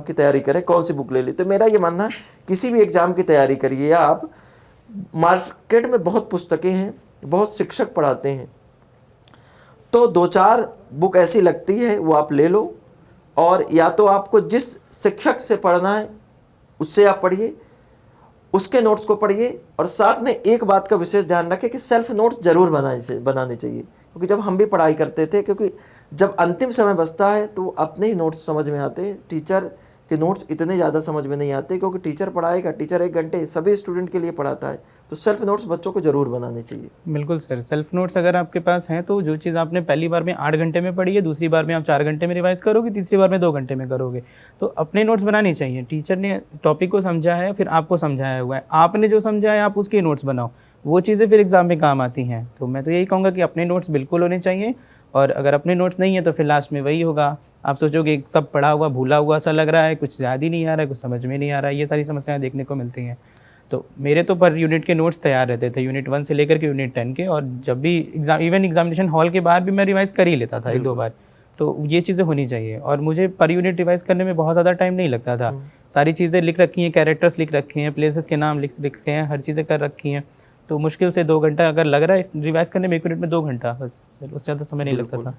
की तैयारी करें, कौन सी बुक ले ली। तो मेरा ये मानना है किसी भी एग्ज़ाम की तैयारी करिए आप, मार्केट में बहुत पुस्तकें हैं, बहुत शिक्षक पढ़ाते हैं, तो 2-4 बुक ऐसी लगती है वो आप ले लो, और या तो आपको जिस शिक्षक से पढ़ना है उससे आप पढ़िए, उसके नोट्स को पढ़िए, और साथ में एक बात का विशेष ध्यान रखें कि सेल्फ नोट्स जरूर बनाने चाहिए। क्योंकि जब हम भी पढ़ाई करते थे, क्योंकि जब अंतिम समय बचता है तो अपने ही नोट्स समझ में आते हैं, टीचर के नोट्स इतने ज़्यादा समझ में नहीं आते, क्योंकि टीचर पढ़ाएगा, टीचर 1 घंटे सभी स्टूडेंट के लिए पढ़ाता है, तो सेल्फ नोट्स बच्चों को ज़रूर बनाने चाहिए। बिल्कुल सर, सेल्फ नोट्स अगर आपके पास हैं तो जो चीज़ आपने पहली बार में 8 घंटे में पढ़ी है, दूसरी बार में आप 4 घंटे में रिवाइज़ करोगे, तीसरी बार में 2 घंटे में करोगे। तो अपने नोट्स बनाने चाहिए। टीचर ने टॉपिक को समझा है, फिर आपको समझाया हुआ है, आपने जो समझा है आप उसके नोट्स बनाओ, वो चीज़ें फिर एग्ज़ाम में काम आती हैं। तो मैं तो यही कहूँगा कि अपने नोट्स बिल्कुल होने चाहिए, और अगर अपने नोट्स नहीं है तो फिर लास्ट में वही होगा, आप सोचोगे सब पढ़ा हुआ भूला हुआ सा लग रहा है, कुछ याद ही नहीं आ रहा है, कुछ समझ में नहीं आ रहा है, ये सारी समस्याएं देखने को मिलती हैं। तो मेरे तो पर यूनिट के नोट्स तैयार रहते थे, यूनिट 1 से लेकर के यूनिट 10 के, और जब भी एग्जामिनेशन हॉल के बाहर भी मैं रिवाइज़ कर ही लेता था 1-2 बार। तो ये चीज़ें होनी चाहिए, और मुझे पर यूनिट रिवाइज़ करने में बहुत ज़्यादा टाइम नहीं लगता था। सारी चीज़ें लिख रखी हैं, कैरेक्टर्स लिख रखे हैं, प्लेसेस के नाम लिख रखे हैं, हर चीज़ें कर रखी हैं। तो मुश्किल से 2 घंटा अगर लग रहा है इस रिवाइज़ करने में, 1 यूनिट में 2 घंटा बस, उससे ज़्यादा समय नहीं लगता था।